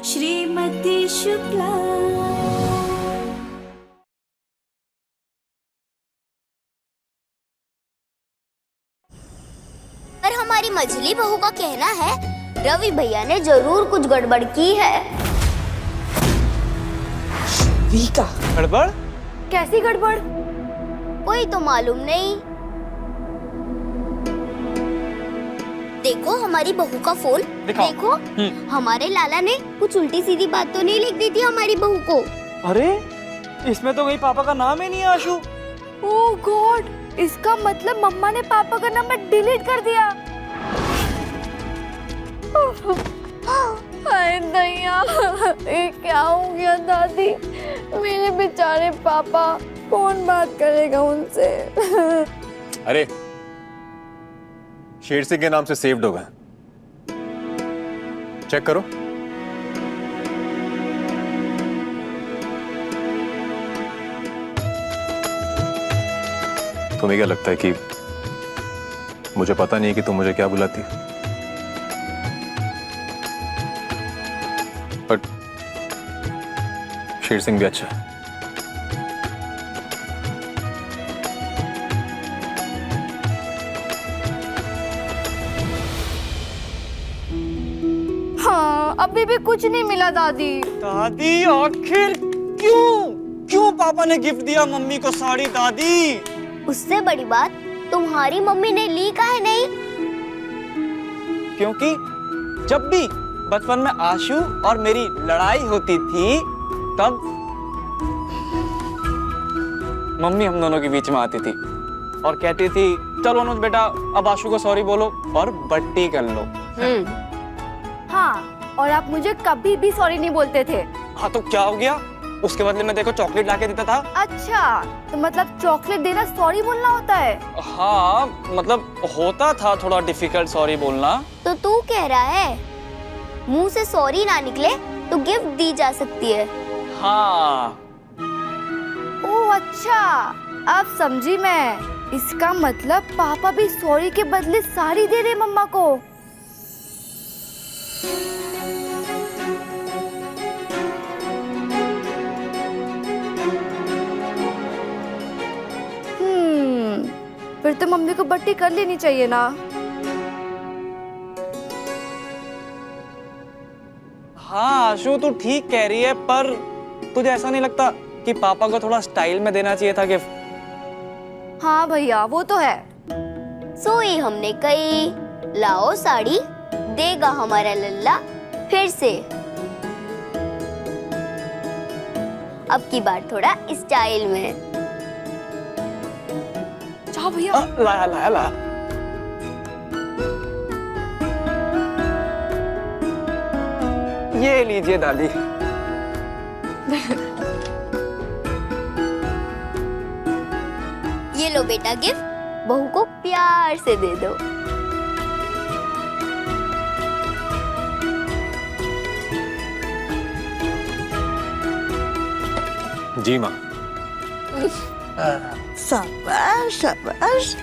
श्रीमती शुक्ला। पर हमारी मझली बहू का कहना है रवि भैया ने जरूर कुछ गड़बड़ की है। वीका गड़बड़? कैसी गड़बड़? कोई तो मालूम नहीं। देखो हमारी बहू का फोन। दिखाओ। देखो हमारे लाला ने कुछ उल्टी सीधी बात तो नहीं लिख दी थी हमारी बहू को। अरे इसमें तो कहीं पापा का नाम ही नहीं है आशु। ओह गॉड, इसका मतलब मम्मा ने पापा का नंबर डिलीट कर दिया। हाय दैया, ये क्या हो गया दादी? मेरे बेचारे पापा, कौन बात करेगा उनसे? अरे शेर सिंह के नाम से सेव्ड होगा, चेक करो। तुम्हें क्या लगता है कि मुझे पता नहीं है कि तुम मुझे क्या बुलाती है? बट शेर सिंह भी अच्छा है। हाँ, अभी भी कुछ नहीं मिला दादी। दादी आखिर क्यों पापा ने गिफ्ट दिया मम्मी को साड़ी? दादी उससे बड़ी बात तुम्हारी मम्मी ने ली काहे नहीं? क्योंकि जब भी बचपन में आशु और मेरी लड़ाई होती थी तब मम्मी हम दोनों के बीच में आती थी और कहती थी चलो अनुज बेटा अब आशु को सॉरी बोलो और बट्टी कर लो। हाँ, और आप मुझे कभी भी सॉरी नहीं बोलते थे। हाँ तो क्या हो गया? उसके बदले में देखो चॉकलेट लाके देता था। अच्छा, तो मतलब चॉकलेट देना सॉरी बोलना होता है? हाँ मतलब होता था थोड़ा डिफिकल्ट सॉरी बोलना। तो तू कह रहा है मुंह से सॉरी ना निकले तो गिफ्ट दी जा सकती है? हाँ। ओह अच्छा, अब समझी मैं। इसका मतलब पापा भी सॉरी के बदले साड़ी दे रहे मम्मा को। फिर तो मम्मी को बट्टी कर लेनी चाहिए ना। हाँ आशु तू ठीक कह रही है, पर तुझे ऐसा नहीं लगता कि पापा को थोड़ा स्टाइल में देना चाहिए था गिफ्ट? हाँ भैया वो तो है। सोई हमने कही लाओ साड़ी, देगा हमारा लल्ला फिर से। अब की बार थोड़ा स्टाइल में। जाओ भैया। लाया लाया लाया। ये लीजिए दादी। ये लो बेटा गिफ्ट, बहू को प्यार से दे दो। जी माँ। शाबाश शाबाश।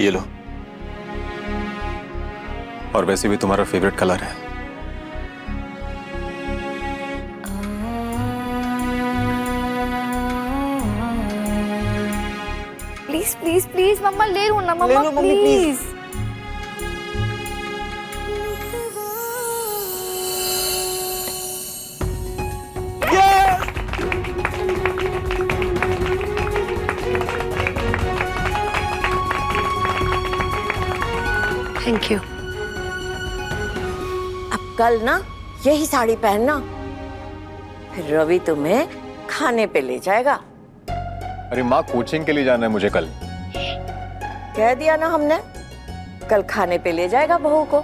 ये लो, और वैसे भी तुम्हारा फेवरेट कलर है। प्लीज प्लीज प्लीज मम्मा ले लो ना ले मम्मा लो मम्मी, प्लीज। Thank you. अब कल ना यही साड़ी पहनना, फिर रवि तुम्हें खाने पे ले जाएगा। अरे माँ कोचिंग के लिए जाना है मुझे कल। कह दिया ना हमने, कल खाने पे ले जाएगा बहू को।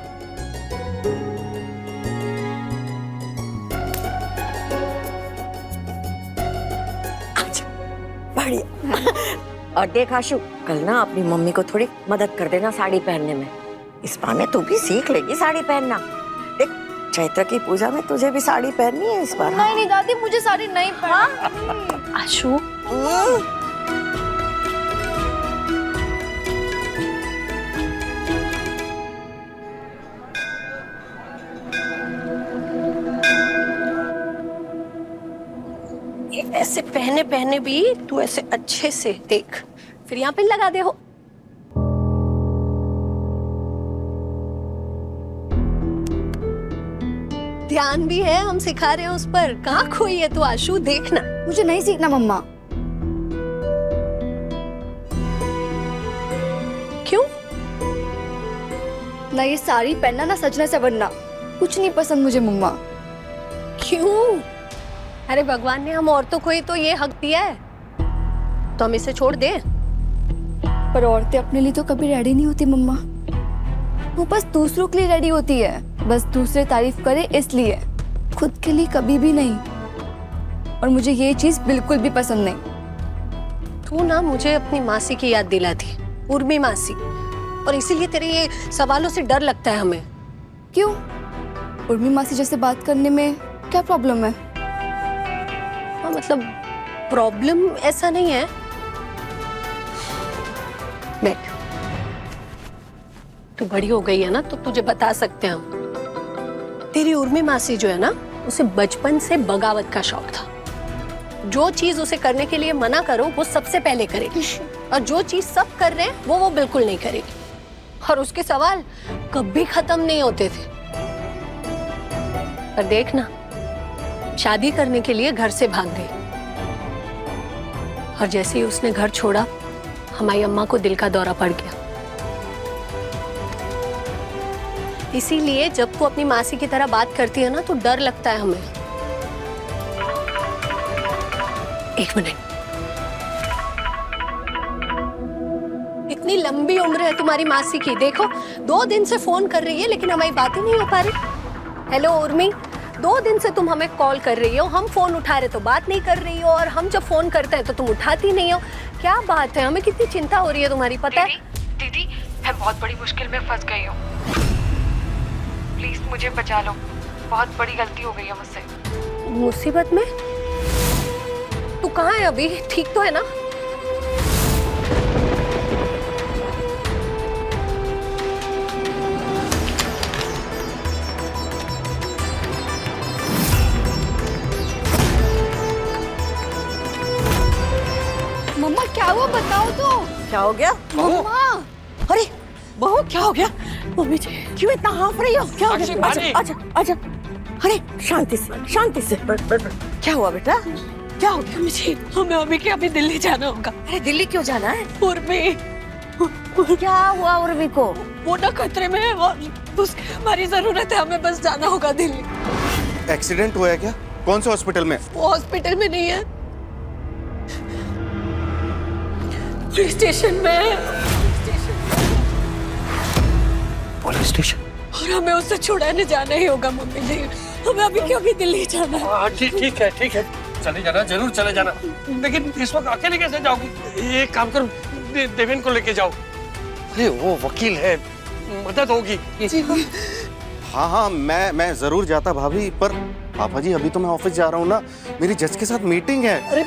अच्छा, बढ़िया। और देख आशु, कल ना अपनी मम्मी को थोड़ी मदद कर देना साड़ी पहनने में। इस बहाने तू भी सीख लेगी साड़ी पहनना। देख चैत्र की पूजा में तुझे भी साड़ी पहननी है इस बार। नहीं नहीं दादी, मुझे साड़ी नहीं पहननी। आशु ये ऐसे पहने पहने भी तू ऐसे अच्छे से देख, फिर यहाँ पे लगा दे हो। ध्यान भी है, हम सिखा रहे हैं उस पर। कहाँ खोई है तू आशु, देखना। मुझे नहीं सीखना मम्मा। क्यों? ना ये साड़ी पहनना ना सजना संवरना कुछ नहीं पसंद मुझे मम्मा। क्यों? अरे भगवान ने हम औरतों को ही तो ये हक दिया है, तो हम इसे छोड़ दें? पर औरतें अपने लिए तो कभी रेडी नहीं होती मम्मा, वो बस दूसरों के लिए रेडी होती है, बस दूसरे तारीफ करे इसलिए, खुद के लिए कभी भी नहीं। और मुझे ये चीज बिल्कुल भी पसंद नहीं। तू ना मुझे अपनी मासी की याद दिलाती, उर्मी मासी, और इसीलिए तेरे ये सवालों से डर लगता है हमें। क्यों? उर्मी मासी जैसे बात करने में क्या प्रॉब्लम है? हाँ, मतलब प्रॉब्लम ऐसा नहीं है। बैठ, तू बड़ी हो गई है ना, तो तुझे बता सकते हैं हम। तेरी उर्मी मासी जो है ना, उसे बचपन से बगावत का शौक था। जो चीज उसे करने के लिए मना करो वो सबसे पहले करेगी, और जो चीज सब कर रहे हैं वो बिल्कुल नहीं करेगी। और उसके सवाल कभी खत्म नहीं होते थे। पर देखना, शादी करने के लिए घर से भाग गई, और जैसे ही उसने घर छोड़ा, हमारी अम्मा को दिल का दौरा पड़ गया। इसीलिए जब तू अपनी मासी की तरह बात करती है ना, तो डर लगता है हमें। एक मिनट, इतनी लंबी उम्र है तुम्हारी मासी की, देखो 2 दिन से फोन कर रही है लेकिन हमारी बात ही नहीं हो पा रही। हेलो उर्मी, 2 दिन से तुम हमें कॉल कर रही हो, हम फोन उठा रहे तो बात नहीं कर रही हो, और हम जब फोन करते हैं तो तुम उठाती नहीं हो। क्या बात है? हमें कितनी चिंता हो रही है तुम्हारी, पता है? दीदी, मैं बहुत बड़ी मुश्किल में फंस गई हूँ, प्लीज मुझे बचा लो, बहुत बड़ी गलती हो गई है मुझसे। मुसीबत में? तू कहाँ है अभी? ठीक तो है ना? मम्मा क्या हुआ बताओ तो। क्या हो गया? मम्मा अरे बहू, क्या हो गया? मम्मी जी, क्यों इतना हाँफ रही हो? क्या हो गया? आजा आजा आजा। अरे शांति से, शांति से। क्या हुआ बेटा? क्या हो गया? मम्मी जी, हमें अभी के अभी दिल्ली जाना होगा। अरे दिल्ली क्यों जाना है? उर्मी, क्या हुआ उर्मी को? वो ना खतरे में है और उसकी हमारी जरूरत है, हमें बस जाना होगा दिल्ली। एक्सीडेंट हुआ है क्या? कौन से हॉस्पिटल में? वो हॉस्पिटल में नहीं है, पुलिस स्टेशन में है। Police station? और हमें उससे छुड़ाने जाना ही होगा मम्मी जी, हमें अभी के अभी दिल्ली जाना है। ठीक है, चले जाना, जरूर चले जाना, लेकिन इस वक्त अकेले कैसे जाओगी? एक काम कर, देवेन को लेके जाओ। अरे वो वकील है, मदद होगी। हाँ, मैं जरूर जाता भाभी, पर पापा जी अभी तो मैं ऑफिस जा रहा हूँ ना, मेरी जज के साथ मीटिंग है। अरे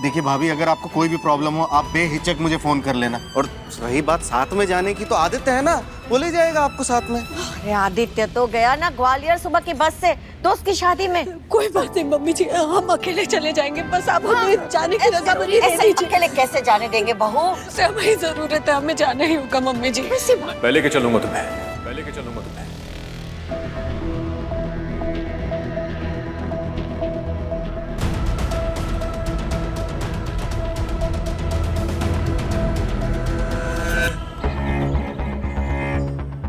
देखिए भाभी, अगर आपको कोई भी प्रॉब्लम हो आप बेहिचक मुझे फोन कर लेना। और रही बात साथ में जाने की, तो आदित्य है ना, वो ले जाएगा आपको साथ में। अरे आदित्य तो गया ना ग्वालियर सुबह की बस से दोस्त की शादी में। कोई बात नहीं मम्मी जी, हम अकेले चले जाएंगे, बस आप हमें जाने की रजामंदी दे दीजिए। अकेले कैसे जाने देंगे बहू? उससे हमारी जरूरत है, हमें जाना ही होगा मम्मी जी। मैं लेके चलूंगा तुम्हें, मैं लेके चलूंगा तुम्हें।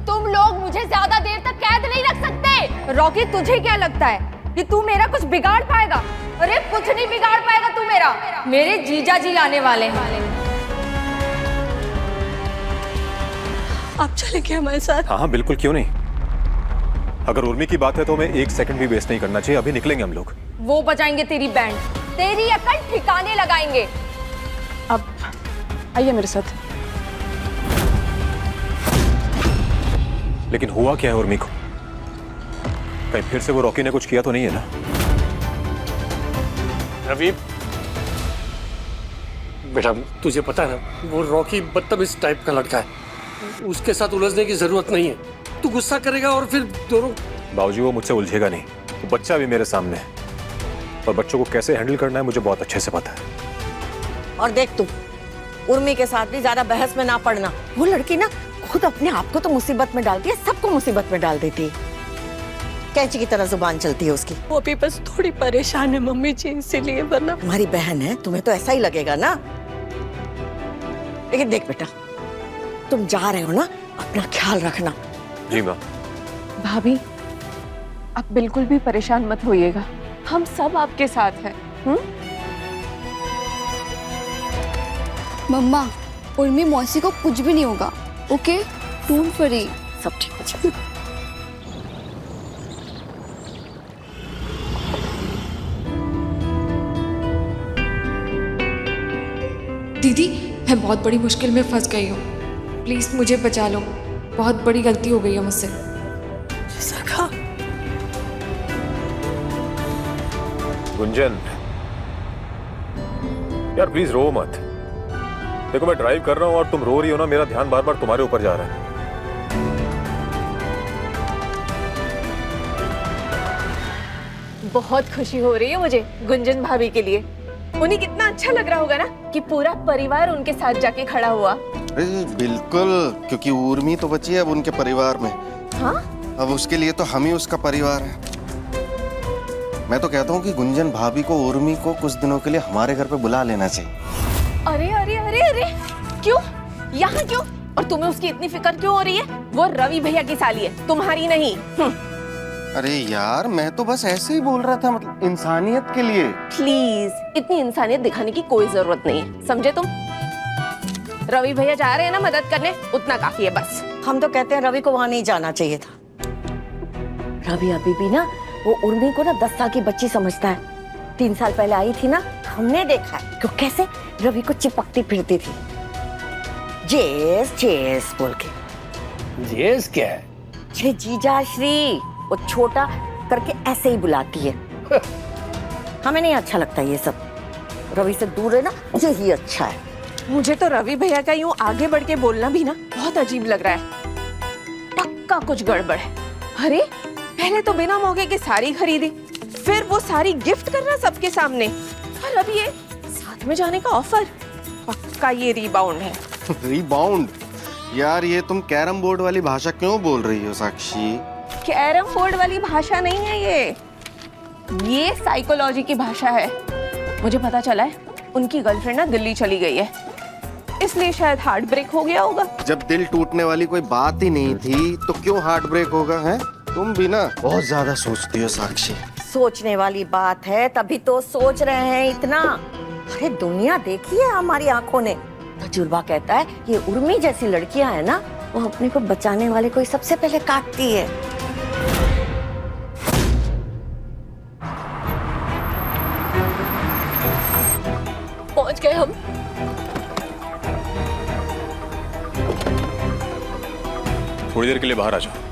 तुम लोग मुझे ज्यादा देर तक कैद नहीं रख सकते। रॉकी, तुझे क्या लगता है कि तू मेरा कुछ बिगाड़ पाएगा? अरे कुछ नहीं बिगाड़ पाएगा तू मेरा, मेरे जीजा जी आने वाले हैं। आप चलेंगे हमारे साथ? हाँ बिल्कुल, क्यों नहीं। अगर उर्मी की बात है तो हमें 1 सेकंड भी वेस्ट नहीं करना चाहिए। अभी निकलेंगे हम लोग। वो बजाएंगे तेरी बैंड, तेरी अकल ठिकाने लगाएंगे। अब आइए मेरे साथ। लेकिन हुआ क्या है उर्मी को? कहीं फिर से वो रॉकी ने कुछ किया तो नहीं है ना? रवि, बेटा तुझे पता है ना, वो रॉकी बदतमीज टाइप का लड़का है, उसके साथ उलझने की जरूरत नहीं है। तू गुस्सा करेगा और फिर दोनों। बाबूजी वो मुझसे उलझेगा नहीं, वो बच्चा भी मेरे सामने है और बच्चों को कैसे हैंडल करना है मुझे बहुत अच्छे से पता है। और देख तू, उर्मी के साथ भी ज्यादा बहस में ना पड़ना। वो लड़की ना खुद अपने आप को तो मुसीबत में डालती है, सबको मुसीबत में डाल देती है। कैंची की तरह जुबान चलती है उसकी। वो भी बस थोड़ी परेशान है मम्मी जी, इसीलिए, वरना। तुम्हारी बहन है, तुम्हें तो ऐसा ही लगेगा ना। लेकिन देख बेटा, तुम जा रहे हो ना, अपना ख्याल रखना। जी माँ। भाभी आप बिल्कुल भी परेशान मत होइएगा, हम सब आपके साथ हैं। मम्मा, उर्मी मौसी को कुछ भी नहीं होगा, ओके? डोंट वरी, सब ठीक हो जाएगा। दीदी मैं बहुत बड़ी मुश्किल में फंस गई हूँ, प्लीज मुझे बचा लो, बहुत बड़ी गलती हो गई है मुझसे। सखा, गुंजन यार प्लीज रो मत। देखो मैं ड्राइव कर रहा हूँ और तुम रो रही हो ना, मेरा ध्यान बार बार तुम्हारे ऊपर जा रहा है। बहुत खुशी हो रही है मुझे गुंजन भाभी के लिए। उन्हें कितना अच्छा लग रहा होगा ना कि पूरा परिवार उनके साथ जाके खड़ा हुआ। अरे बिल्कुल, क्योंकि उर्मी तो बची है अब उनके परिवार में। हाँ? अब उसके लिए तो हम ही उसका परिवार है। मैं तो कहता हूँ कि गुंजन भाभी को उर्मी को कुछ दिनों के लिए हमारे घर पे बुला लेना चाहिए। अरे अरे अरे अरे, क्यों? यहाँ क्यों? और तुम्हें उसकी इतनी फिक्र क्यों हो रही है? वो रवि भैया की साली है, तुम्हारी नहीं। अरे यार मैं तो बस ऐसे ही बोल रहा था, मतलब इंसानियत के लिए। प्लीज इतनी इंसानियत दिखाने की कोई जरूरत नहीं है, समझे तुम? रवि भैया जा रहे हैं ना मदद करने, उतना काफी है बस। हम तो कहते हैं रवि को वहां नहीं जाना चाहिए था। रवि अभी भी ना वो उर्मी को ना 10 साल की बच्ची समझता है। 3 साल पहले आई थी ना, हमने देखा है कि कैसे रवि को चिपकती फिरती थी, जेस जेस बोल के। जेस क्या है? अरे जीजा श्री, वो छोटा करके ऐसे ही बुलाती है। हमें नहीं अच्छा लगता ये सब। रवि से दूर है ना, यही अच्छा है। मुझे तो रवि भैया का यूं आगे बढ़ के बोलना भी ना बहुत अजीब लग रहा है। पक्का कुछ गड़बड़ है। अरे पहले तो बिना मौके की साड़ी खरीदी, फिर वो साड़ी गिफ्ट करना सबके सामने, और अब ये साथ में जाने का ऑफर। पक्का ये रिबाउंड है। रिबाउंड? यार ये तुम कैरम बोर्ड वाली भाषा क्यों बोल रही हो साक्षी? कैरम बोर्ड वाली भाषा नहीं है ये साइकोलॉजी की भाषा है। मुझे पता चला है उनकी गर्लफ्रेंड ना दिल्ली चली गई है, इसलिए शायद हार्ट ब्रेक हो गया होगा। जब दिल टूटने वाली कोई बात ही नहीं थी तो क्यों हार्ट ब्रेक होगा? है तुम भी ना बहुत ज्यादा सोचती हो साक्षी। सोचने वाली बात है तभी तो सोच रहे हैं इतना। अरे दुनिया देखी है हमारी आंखों ने। तजुर्बा कहता है ये उर्मी जैसी लड़कियां है ना, वो अपने को बचाने वाले को सबसे पहले काटती है। पहुंच गए हम। थोड़ी देर के लिए बाहर आ जाओ।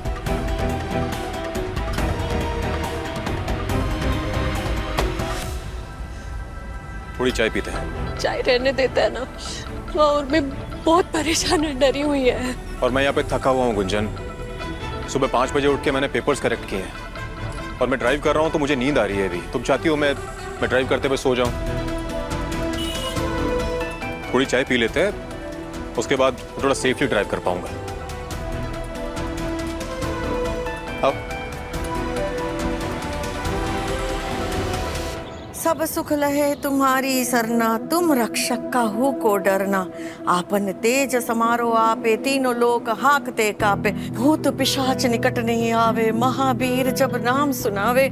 थोड़ी चाय पीते हैं। चाय रहने देता है ना, और मैं बहुत परेशान है, डरी हुई है। और मैं यहाँ पे थका हुआ हूँ गुंजन। सुबह 5 बजे उठ के मैंने पेपर्स करेक्ट किए हैं और मैं ड्राइव कर रहा हूँ तो मुझे नींद आ रही है अभी। तुम चाहती हो मैं ड्राइव करते हुए सो जाऊं? थोड़ी चाय पी लेते हैं, उसके बाद थोड़ा सेफली ड्राइव कर पाऊंगा। अब सब सुख लहे तुम्हारी सरना, तुम रक्षक काहू को डरना। आपन तेज समारो आपे, तीनों लोक हाकते कापे। भूत पिशाच निकट नहीं आवे, महावीर जब नाम सुनावे।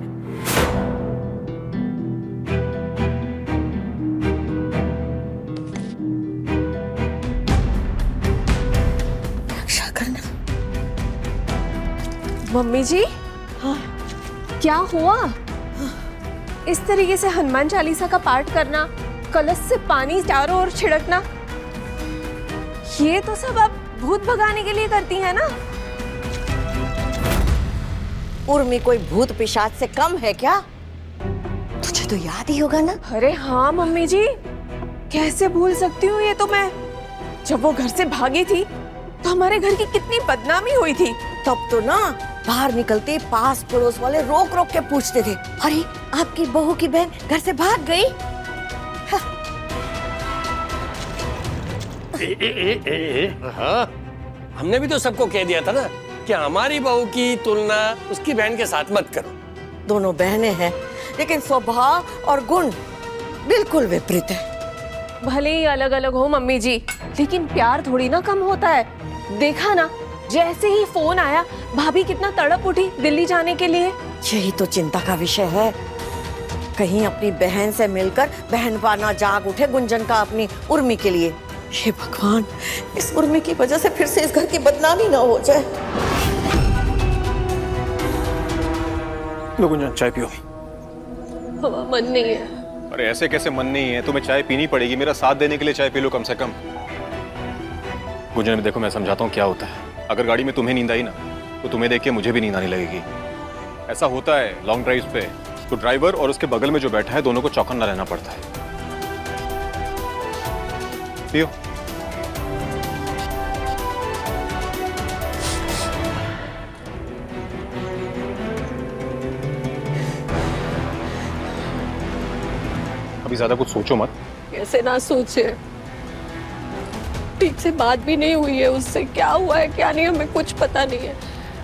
रक्षा करना। मम्मी जी, हाँ क्या हुआ? इस तरीके से हनुमान चालीसा का पाठ करना, कलश से पानी चारों ओर छिड़कना, ये तो सब आप भूत भगाने के लिए करती हैं ना? उर्मी कोई भूत पिशाच से कम है क्या? तुझे तो याद ही होगा ना। अरे हाँ मम्मी जी, कैसे भूल सकती हूँ ये तो मैं। जब वो घर से भागी थी तो हमारे घर की कितनी बदनामी हुई थी। तब तो ना बाहर निकलते पास पड़ोस वाले रोक रोक के पूछते थे, अरे आपकी बहू की बहन घर से भाग गई। हाँ, हमने भी तो सबको कह दिया था ना कि हमारी बहू की तुलना उसकी बहन के साथ मत करो। दोनों बहनें हैं लेकिन स्वभाव और गुण बिल्कुल विपरीत है। भले ही अलग अलग हो मम्मी जी, लेकिन प्यार थोड़ी ना कम होता है। देखा ना, जैसे ही फोन आया भाभी कितना तड़प उठी दिल्ली जाने के लिए। यही तो चिंता का विषय है, कहीं अपनी बहन से मिलकर बहनपना जाग उठे गुंजन का अपनी उर्मी के लिए। हे भगवान, इस उर्मी की वजह से फिर से इस घर की बदनामी ना हो जाए। लो गुंजन, चाय पियो। मन नहीं है। अरे ऐसे कैसे मन नहीं है, तुम्हें चाय पीनी पड़ेगी। मेरा साथ देने के लिए चाय पी लो कम से कम। गुंजन देखो, मैं समझाता हूँ क्या होता है। अगर गाड़ी में तुम्हें नींद आई ना तो तुम्हें देख के मुझे भी नींद आने लगेगी। ऐसा होता है लॉन्ग ड्राइव पे, तो ड्राइवर और उसके बगल में जो बैठा है दोनों को चौकन्ना रहना पड़ता है। पियो। अभी ज्यादा कुछ सोचो मत। कैसे ना सोचे, ठीक से बात भी नहीं हुई है उससे। क्या हुआ है क्या नहीं हमें कुछ पता नहीं है।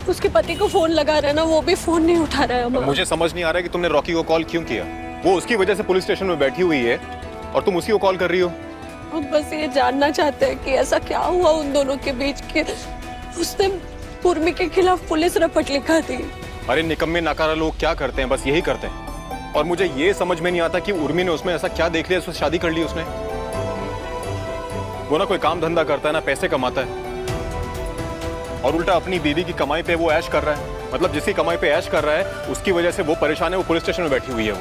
उसके पति को फोन लगा रहा है ना, वो भी फोन नहीं उठा रहा है हमारा। मुझे समझ नहीं आ रहा है कि तुमने रॉकी को कॉल क्यों किया। वो उसकी वजह से पुलिस स्टेशन में बैठी हुई है और तुम उसी को कॉल कर रही हो। हम बस ये जानना चाहते हैं कि ऐसा क्या हुआ उन दोनों के बीच के उसने उर्मी के खिलाफ पुलिस रिपोर्ट लिखा थी। अरे निकम्मे नाकारा लोग क्या करते हैं, बस यही करते हैं। और मुझे ये समझ में नहीं आता कि उर्मी ने उसमें ऐसा क्या देख लिया, उससे शादी कर ली उसने। वो ना कोई काम धंधा करता है ना पैसे कमाता है, और उल्टा अपनी बीवी की कमाई पे वो ऐश कर रहा है। मतलब जिसकी कमाई पे ऐश कर रहा है उसकी वजह से वो परेशान है, वो पुलिस स्टेशन में बैठी हुई है। वो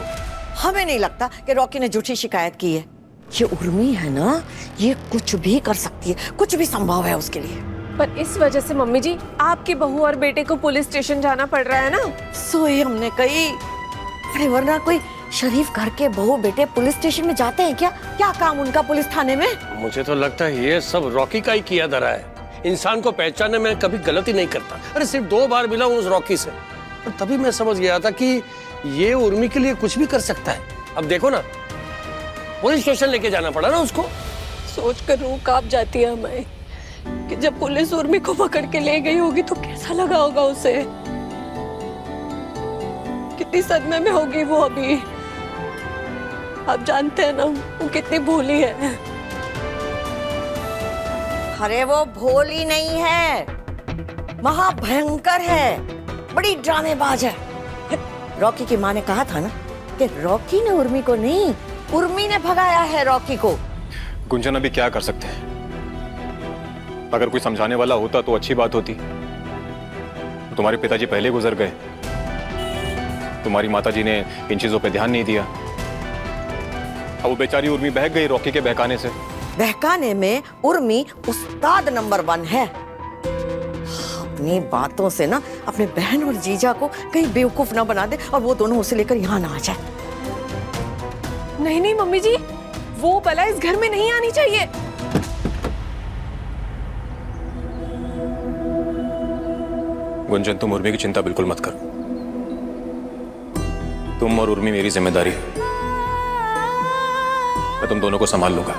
हमें नहीं लगता कि रॉकी ने झूठी शिकायत की है। ये उर्मी है ना, ये कुछ भी कर सकती है, कुछ भी संभव है उसके लिए। पर इस वजह से मम्मी जी आपकी बहू और बेटे को पुलिस स्टेशन जाना पड़ रहा है ना। सोई हमने कही, अरे वरना कोई शरीफ घर के बहू बेटे पुलिस स्टेशन में जाते हैं क्या? क्या काम उनका पुलिस थाने में? मुझे तो लगता है ये सब रॉकी का ही किया धरा है। इंसान को पहचानने में कभी गलती नहीं करता। अरे सिर्फ 2 बार मिला हूँ उस रॉकी से, और तभी मैं समझ गया था कि ये उर्मी के लिए कुछ भी कर सकता है। अब देखो ना, पुलिस स्टेशन लेके जाना पड़ा ना उसको। सोच कर रूह कांप जाती है हमें कि जब पुलिस उर्मी को पकड़ के ले गई होगी तो कैसा लगा होगा उसे। कितनी सदमे में होगी वो अभी। आप जानते हैं ना वो कितनी भोली है। अरे वो भोली नहीं है, महाभयंकर है, बड़ी ड्रामेबाज है। रॉकी की माँ ने कहा था ना कि रॉकी ने उर्मी को नहीं, उर्मी ने भगाया है रॉकी को। गुंजन अभी क्या कर सकते हैं? अगर कोई समझाने वाला होता तो अच्छी बात होती। तुम्हारे पिताजी पहले गुजर गए, तुम्हारी माताजी ने इन चीजों पे ध्यान नहीं दिया। अब वो बेचारी उर्मी बहक गई रॉकी के बहकाने से। बहकाने में उर्मी उस्ताद नंबर 1 है। अपनी बातों से ना अपने बहन और जीजा को कहीं बेवकूफ ना बना दे और वो दोनों उसे लेकर यहाँ ना आ जाए। नहीं नहीं मम्मी जी, वो बला इस घर में नहीं आनी चाहिए। गुंजन, तुम उर्मी की चिंता बिल्कुल मत करो। तुम और उर्मी मेरी जिम्मेदारी है। मैं तुम दोनों को संभाल लूंगा।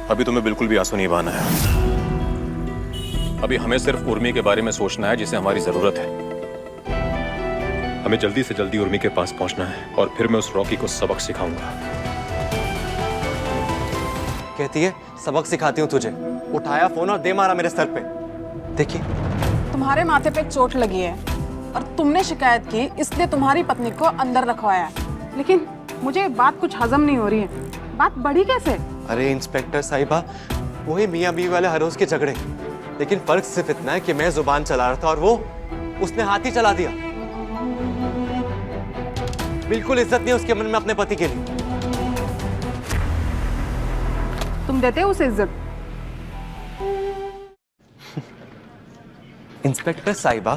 अभी तुम्हें बिल्कुल भी आंसू नहीं बहाना है। अभी हमें सिर्फ उर्मी के बारे में सोचना है जिसे हमारी जरूरत है। हमें जल्दी से जल्दी उर्मी के पास पहुंचना है और फिर मैं उस रॉकी को सबक सिखाऊंगा। कहती है सबक सिखाती हूँ तुझे। उठाया फोन और दे मारा मेरे सर पे। देखिए तुम्हारे माथे पे चोट लगी है, और तुमने शिकायत की इसलिए तुम्हारी पत्नी को अंदर रखवाया है। लेकिन मुझे बात कुछ हजम नहीं हो रही है, बात बढ़ी कैसे? अरे इंस्पेक्टर साहिबा, वही मियाँ बीवी वाले हर रोज के झगड़े, लेकिन फर्क सिर्फ इतना है कि मैं जुबान चला रहा था और वो उसने हाथ ही चला दिया। बिल्कुल इज्जत नहीं उसके मन में अपने पति के लिए। तुम देते हो उसे इज्जत? इंस्पेक्टर साहिबा,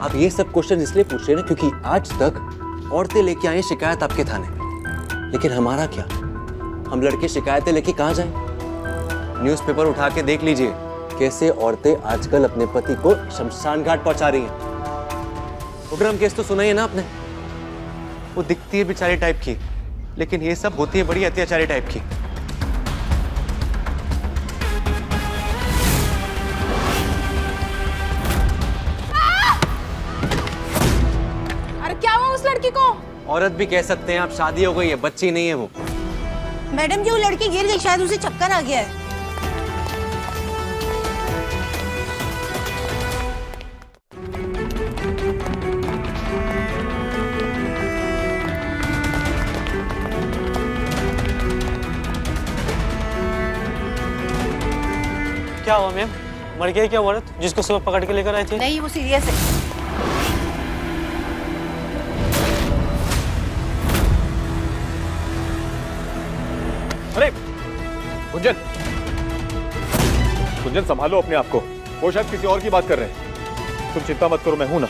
आप ये सब क्वेश्चन इसलिए पूछ रहे हैं ना क्योंकि आज तक औरतें लेके आई शिकायत आपके थाने, लेकिन हमारा क्या? हम लड़के शिकायतें लेके कहाँ जाएं? न्यूज़पेपर उठा के देख लीजिए कैसे औरतें आजकल अपने पति को शमशान घाट पहुंचा रही हैं। उग्रम केस तो सुना ही है ना आपने? वो दिखती है बेचारी टाइप की, लेकिन ये सब होती है बड़ी अत्याचारी टाइप की। अरे क्या हुआ उस लड़की को? औरत भी कह सकते हैं आप, शादी हो गई है, बच्ची नहीं है वो। मैडम जी वो लड़की गिर गई, शायद उसे चक्कर आ गया है। क्या हुआ मैम? मर गई क्या औरत जिसको सुबह पकड़ के लेकर आए थे? नहीं, वो सीरियस है। अरे गुंजन, गुंजन संभालो अपने आप को, वो शायद किसी और की बात कर रहे हैं। तुम चिंता मत करो, मैं हूं ना।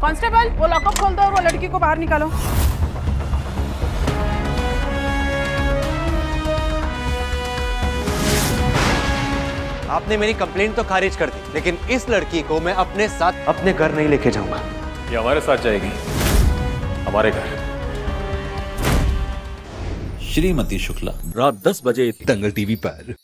कांस्टेबल, वो लॉकअप खोल दो और वो लड़की को बाहर निकालो। आपने मेरी कंप्लेंट तो खारिज कर दी, लेकिन इस लड़की को मैं अपने साथ अपने घर नहीं लेके जाऊंगा। ये हमारे साथ जाएगी, हमारे घर। श्रीमती शुक्ला, रात 10 बजे दंगल टीवी पर।